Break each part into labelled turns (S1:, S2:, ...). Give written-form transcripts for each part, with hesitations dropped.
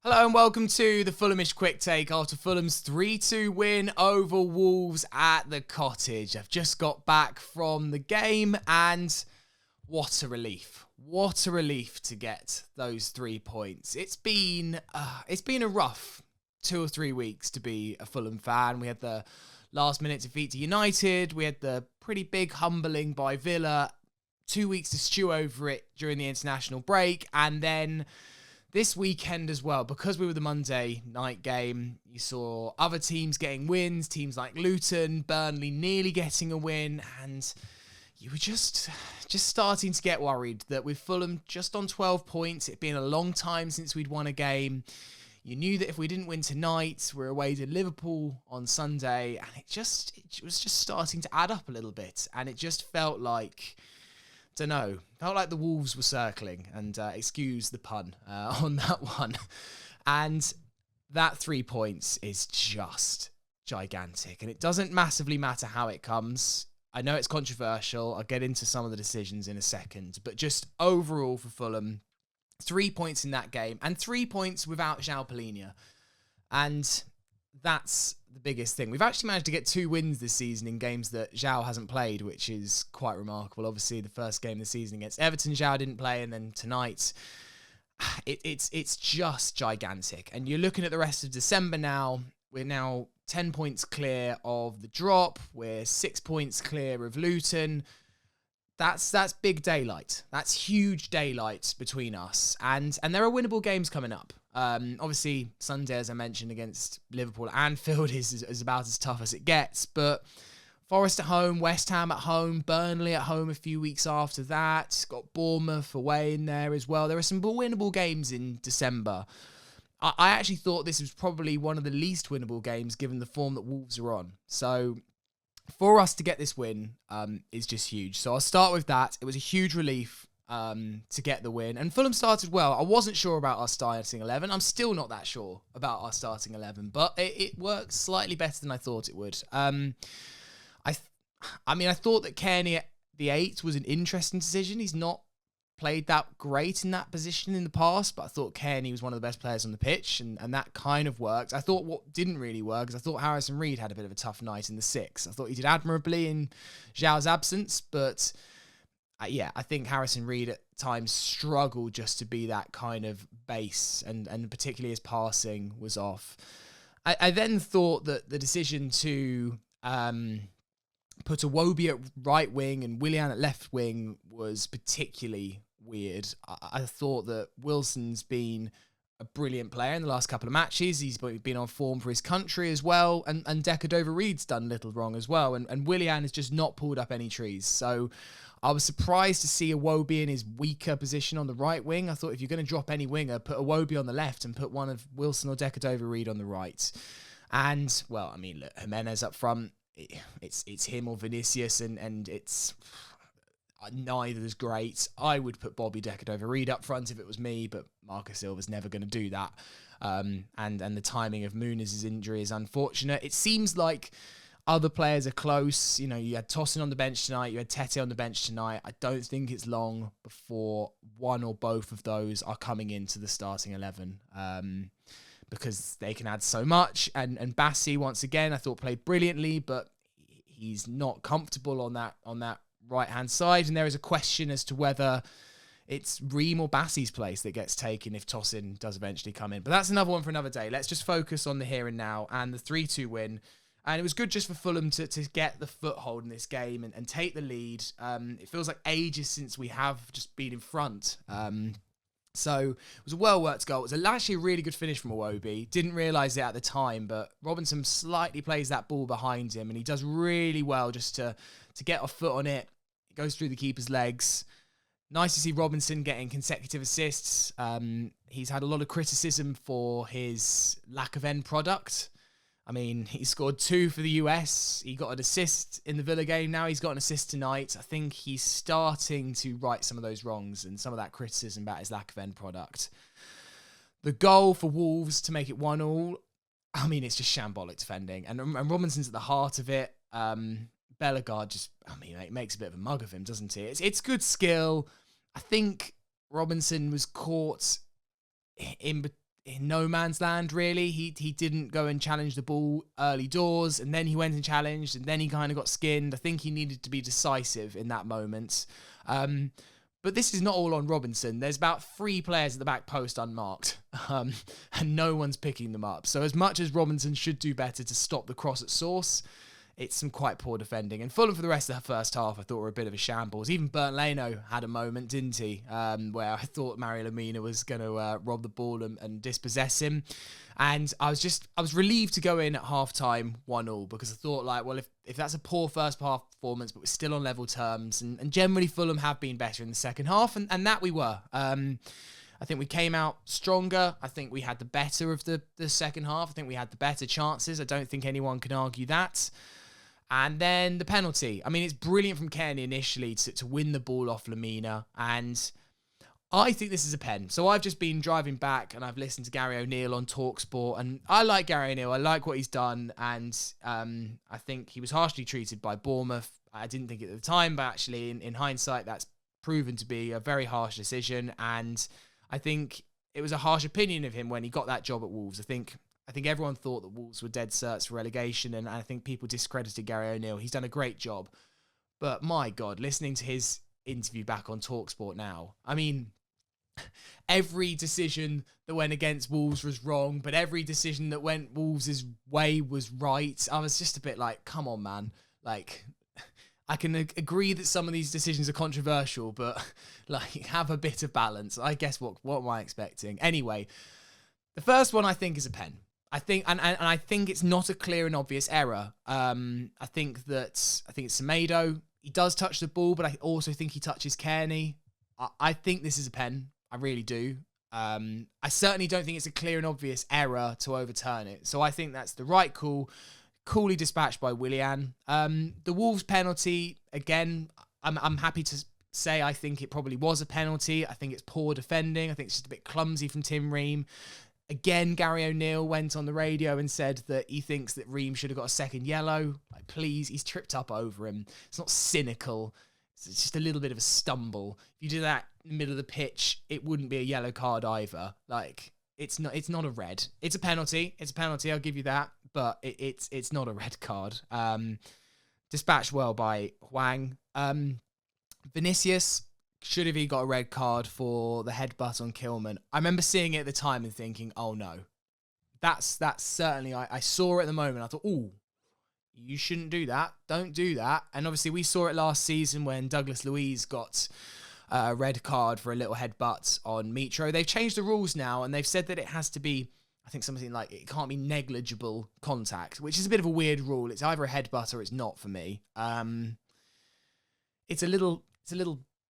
S1: Hello and welcome to the Fulhamish quick take after Fulham's 3-2 win over Wolves at the Cottage. I've just got back from the game and what a relief. What a relief to get those 3 points. It's been a rough 2 or 3 weeks to be a Fulham fan. We had the last minute defeat to United. We had the pretty big humbling by Villa. 2 weeks to stew over it during the international break, and then this weekend as well, because we were the Monday night game, you saw other teams getting wins, teams like Luton, Burnley nearly getting a win, and you were just starting to get worried that with Fulham just on 12 points, it'd been a long time since we'd won a game. You knew that if we didn't win tonight, we're away to Liverpool on Sunday, and it was just starting to add up a little bit, and it just felt like, felt like the Wolves were circling, and excuse the pun on that one. And that 3 points is just gigantic, and it doesn't massively matter how it comes. I know it's controversial. I'll get into some of the decisions in a second, but just overall for Fulham, 3 points in that game, and 3 points without João Palhinha. And that's the biggest thing. We've actually managed to get 2 wins this season in games that João hasn't played, which is quite remarkable. Obviously, the first game of the season against Everton, João didn't play, and then tonight, it's just gigantic. And you're looking at the rest of December now. We're now 10 points clear of the drop. We're 6 points clear of Luton. That's big daylight. That's huge daylight between us. And there are winnable games coming up. Obviously, Sunday, as I mentioned, against Liverpool at Anfield is about as tough as it gets. But Forest at home, West Ham at home, Burnley at home a few weeks after that. Got Bournemouth away in there as well. There are some winnable games in December. I actually thought this was probably one of the least winnable games given the form that Wolves are on. So for us to get this win is just huge. So I'll start with that. It was a huge relief to get the win. And Fulham started well. I wasn't sure about our starting 11. I'm still not that sure about our starting 11, but it worked slightly better than I thought it would. I thought that Kearney at the 8 was an interesting decision. He's not played that great in that position in the past, but I thought Kearney was one of the best players on the pitch, and that kind of worked. I thought what didn't really work is I thought Harrison Reed had a bit of a tough night in the 6. I thought he did admirably in João's absence, but I think Harrison Reed at times struggled just to be that kind of base, and particularly his passing was off. I then thought that the decision to put Iwobi at right wing and Willian at left wing was particularly weird. I thought that Wilson's been a brilliant player in the last couple of matches. He's been on form for his country as well, and Decker-Dover-Reed's done little wrong as well, and Willian has just not pulled up any trees. So I was surprised to see Iwobi in his weaker position on the right wing. I thought if you're going to drop any winger, put Iwobi on the left and put one of Wilson or Decker-Dover-Reed on the right. And, well, I mean, look, Jimenez up front, it's him or Vinicius, and it's neither is great. I would put Bobby Decker-Dover-Reed up front if it was me, but Marcus Silva's never going to do that. And the timing of Muniz' injury is unfortunate. It seems like other players are close. You know, you had Tosin on the bench tonight. You had Tete on the bench tonight. I don't think it's long before one or both of those are coming into the starting 11 because they can add so much. And Bassi, once again, I thought played brilliantly, but he's not comfortable on that right-hand side. And there is a question as to whether it's Ream or Bassi's place that gets taken if Tosin does eventually come in. But that's another one for another day. Let's just focus on the here and now and the 3-2 win. And it was good just for Fulham to get the foothold in this game and take the lead. It feels like ages since we have just been in front. So it was a well-worked goal. It was actually a really good finish from Iwobi. Didn't realise it at the time, but Robinson slightly plays that ball behind him, and he does really well just to get a foot on it. It goes through the keeper's legs. Nice to see Robinson getting consecutive assists. He's had a lot of criticism for his lack of end product. I mean, he scored 2 for the US. He got an assist in the Villa game. Now he's got an assist tonight. I think he's starting to right some of those wrongs and some of that criticism about his lack of end product. The goal for Wolves to make it 1-1, I mean, it's just shambolic defending. And Robinson's at the heart of it. Bellegarde just, it makes a bit of a mug of him, doesn't he? It's good skill. I think Robinson was caught in in no man's land, really. He didn't go and challenge the ball early doors, and then he went and challenged, and then he kind of got skinned. I think he needed to be decisive in that moment. But this is not all on Robinson. There's about 3 players at the back post unmarked, and no one's picking them up. So as much as Robinson should do better to stop the cross at source, it's some quite poor defending. And Fulham for the rest of the first half, I thought were a bit of a shambles. Even Bernd Leno had a moment, didn't he? Where I thought Mario Lemina was going to rob the ball and dispossess him. And I was relieved to go in at half-time 1-1 because I thought, like, well, if that's a poor first half performance, but we're still on level terms, and generally Fulham have been better in the second half, and that we were. I think we came out stronger. I think we had the better of the second half. I think we had the better chances. I don't think anyone can argue that. And then the penalty. I mean, it's brilliant from Kearney initially to win the ball off Lemina. And I think this is a pen. So I've just been driving back and I've listened to Gary O'Neill on TalkSport. And I like Gary O'Neill. I like what he's done. And I think he was harshly treated by Bournemouth. I didn't think it at the time, but actually in hindsight, that's proven to be a very harsh decision. And I think it was a harsh opinion of him when he got that job at Wolves. I think everyone thought that Wolves were dead certs for relegation, and I think people discredited Gary O'Neill. He's done a great job. But my God, listening to his interview back on TalkSport now, I mean, every decision that went against Wolves was wrong, but every decision that went Wolves' way was right. I was just a bit like, come on, man. Like, I can agree that some of these decisions are controversial, but like, have a bit of balance. I guess what am I expecting? Anyway, the first one I think is a pen. I think, and I think it's not a clear and obvious error. I think it's Semedo. He does touch the ball, but I also think he touches Kearney. I think this is a pen. I really do. I certainly don't think it's a clear and obvious error to overturn it. So I think that's the right call. Coolly dispatched by Willian. The Wolves penalty, again, I'm happy to say I think it probably was a penalty. I think it's poor defending. I think it's just a bit clumsy from Tim Ream. Again, Gary O'Neill went on the radio and said that he thinks that Ream should have got a second yellow. Like, please, he's tripped up over him. It's not cynical. It's just a little bit of a stumble. If you do that in the middle of the pitch, it wouldn't be a yellow card either. Like, it's not a red. It's a penalty. It's a penalty, I'll give you that. But it's not a red card. Dispatched well by Hwang. Vinicius, should have he got a red card for the headbutt on Kilman? I remember seeing it at the time and thinking, oh no. That's certainly, I saw it at the moment. I thought, ooh, you shouldn't do that. Don't do that. And obviously we saw it last season when Douglas Luiz got a red card for a little headbutt on Mitro. They've changed the rules now and they've said that it has to be, I think something like, it can't be negligible contact, which is a bit of a weird rule. It's either a headbutt or it's not for me. It's a little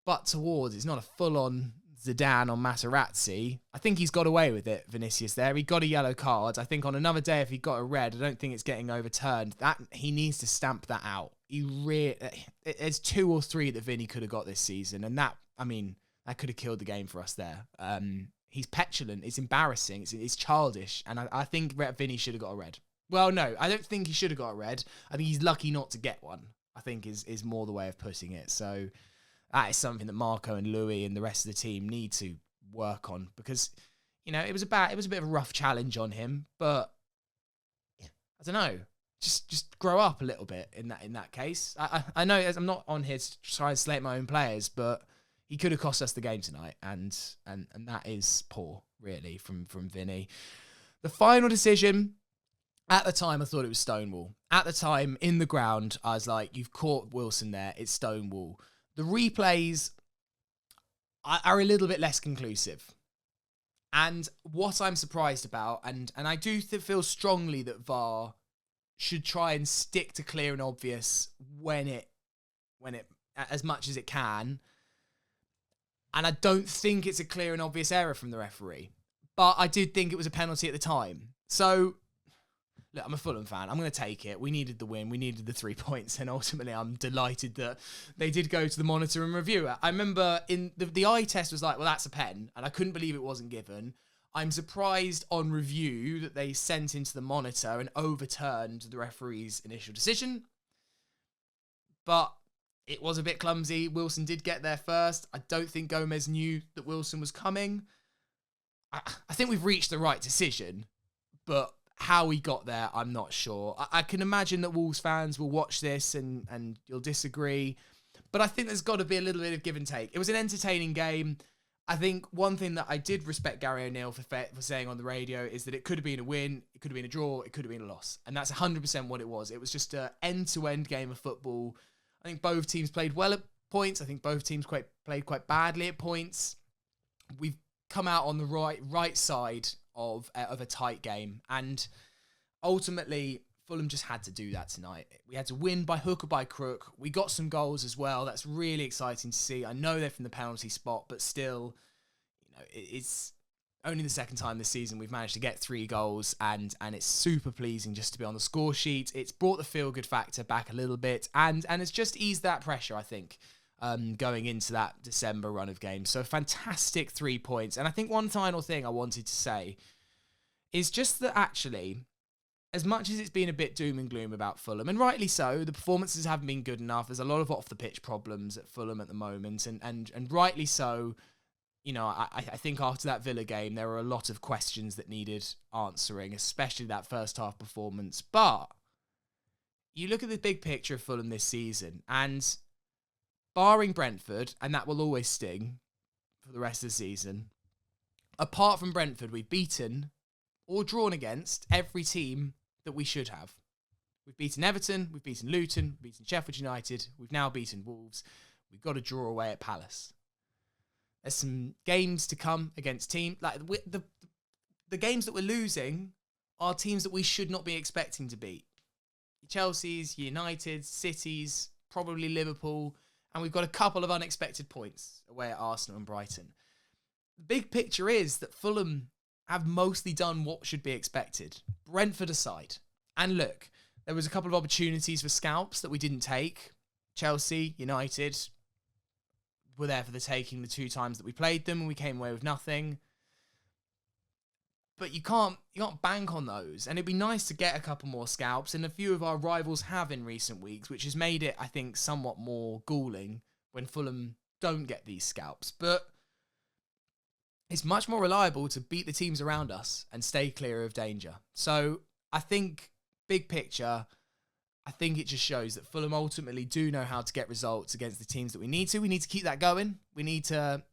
S1: butt towards. It's not a full-on Zidane on Materazzi. I think he's got away with it, Vinicius, there. He got a yellow card. I think on another day, if he got a red, I don't think it's getting overturned. That he needs to stamp that out. There's 2 or 3 that Vinny could have got this season, and that could have killed the game for us there. He's petulant. It's embarrassing. It's childish, and I think Vinny should have got a red. Well, no, I don't think he should have got a red. I think he's lucky not to get one, I think is more the way of putting it. So that is something that Marco and Louis and the rest of the team need to work on because, you know, it was a bit of a rough challenge on him, but I don't know, just grow up a little bit in that case. I know I'm not on here to try and slate my own players, but he could have cost us the game tonight, and that is poor, really, from Vinny. The final decision, at the time, I thought it was Stonewall. At the time, in the ground, I was like, you've caught Wilson there, it's Stonewall. The replays are a little bit less conclusive. And what I'm surprised about, and I do feel strongly that VAR should try and stick to clear and obvious when it as much as it can. And I don't think it's a clear and obvious error from the referee. But I did think it was a penalty at the time. So, look, I'm a Fulham fan. I'm going to take it. We needed the win. We needed the 3 points. And ultimately, I'm delighted that they did go to the monitor and review it. I remember in the eye test was like, well, that's a pen. And I couldn't believe it wasn't given. I'm surprised on review that they sent into the monitor and overturned the referee's initial decision. But it was a bit clumsy. Wilson did get there first. I don't think Gomez knew that Wilson was coming. I think we've reached the right decision, but how we got there, I'm not sure. I can imagine that Wolves fans will watch this and you'll disagree, but I think there's got to be a little bit of give and take. It was an entertaining game. I think one thing that I did respect Gary O'Neill for saying on the radio is that it could have been a win, it could have been a draw, it could have been a loss. And that's 100% what it was. It was just an end-to-end game of football. I think both teams played well at points. I think both teams played quite badly at points. We've come out on the right side of a tight game. And ultimately, Fulham just had to do that tonight. We had to win by hook or by crook. We got some goals as well. That's really exciting to see. I know they're from the penalty spot, but still, it's only the second time this season we've managed to get 3 goals, and it's super pleasing just to be on the score sheet. It's brought the feel-good factor back a little bit, and it's just eased that pressure, I think, going into that December run of games. So fantastic 3 points. And I think one final thing I wanted to say is just that actually, as much as it's been a bit doom and gloom about Fulham, and rightly so, the performances haven't been good enough. There's a lot of off-the-pitch problems at Fulham at the moment, and rightly so. I think after that Villa game, there were a lot of questions that needed answering, especially that first half performance. But you look at the big picture of Fulham this season, and barring Brentford, and that will always sting for the rest of the season, apart from Brentford, we've beaten or drawn against every team that we should have. We've beaten Everton, we've beaten Luton, we've beaten Sheffield United, we've now beaten Wolves. We've got to draw away at Palace. There's some games to come against teams. Like the games that we're losing are teams that we should not be expecting to beat. Chelsea's, United, City's, probably Liverpool, and we've got a couple of unexpected points away at Arsenal and Brighton. The big picture is that Fulham have mostly done what should be expected, Brentford aside. And look, there was a couple of opportunities for scalps that we didn't take. Chelsea, United were there for the taking the 2 times that we played them, and we came away with nothing. But you can't bank on those, and it'd be nice to get a couple more scalps, and a few of our rivals have in recent weeks, which has made it, I think, somewhat more galling when Fulham don't get these scalps. But it's much more reliable to beat the teams around us and stay clear of danger. So I think, big picture, I think it just shows that Fulham ultimately do know how to get results against the teams that we need to. We need to keep that going. We need to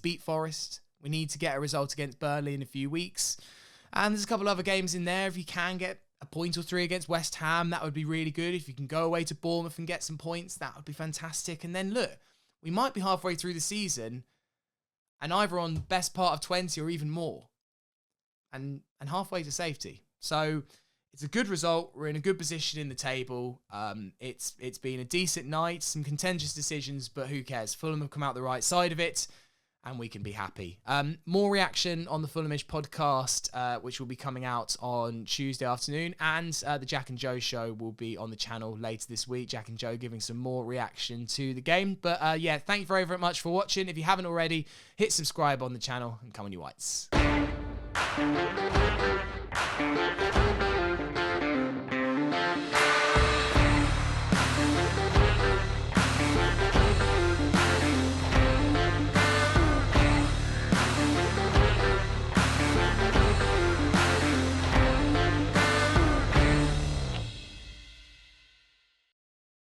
S1: beat Forest. We need to get a result against Burnley in a few weeks. And there's a couple other games in there. If you can get a point or 3 against West Ham, that would be really good. If you can go away to Bournemouth and get some points, that would be fantastic. And then look, we might be halfway through the season and either on best part of 20 or even more, and halfway to safety. So it's a good result. We're in a good position in the table. It's been a decent night, some contentious decisions, but who cares? Fulham have come out the right side of it, and we can be happy. More reaction on the Fulhamish podcast, which will be coming out on Tuesday afternoon, and the Jack and Joe show will be on the channel later this week. Jack and Joe giving some more reaction to the game. But yeah, thank you very, very much for watching. If you haven't already, hit subscribe on the channel and come on you whites.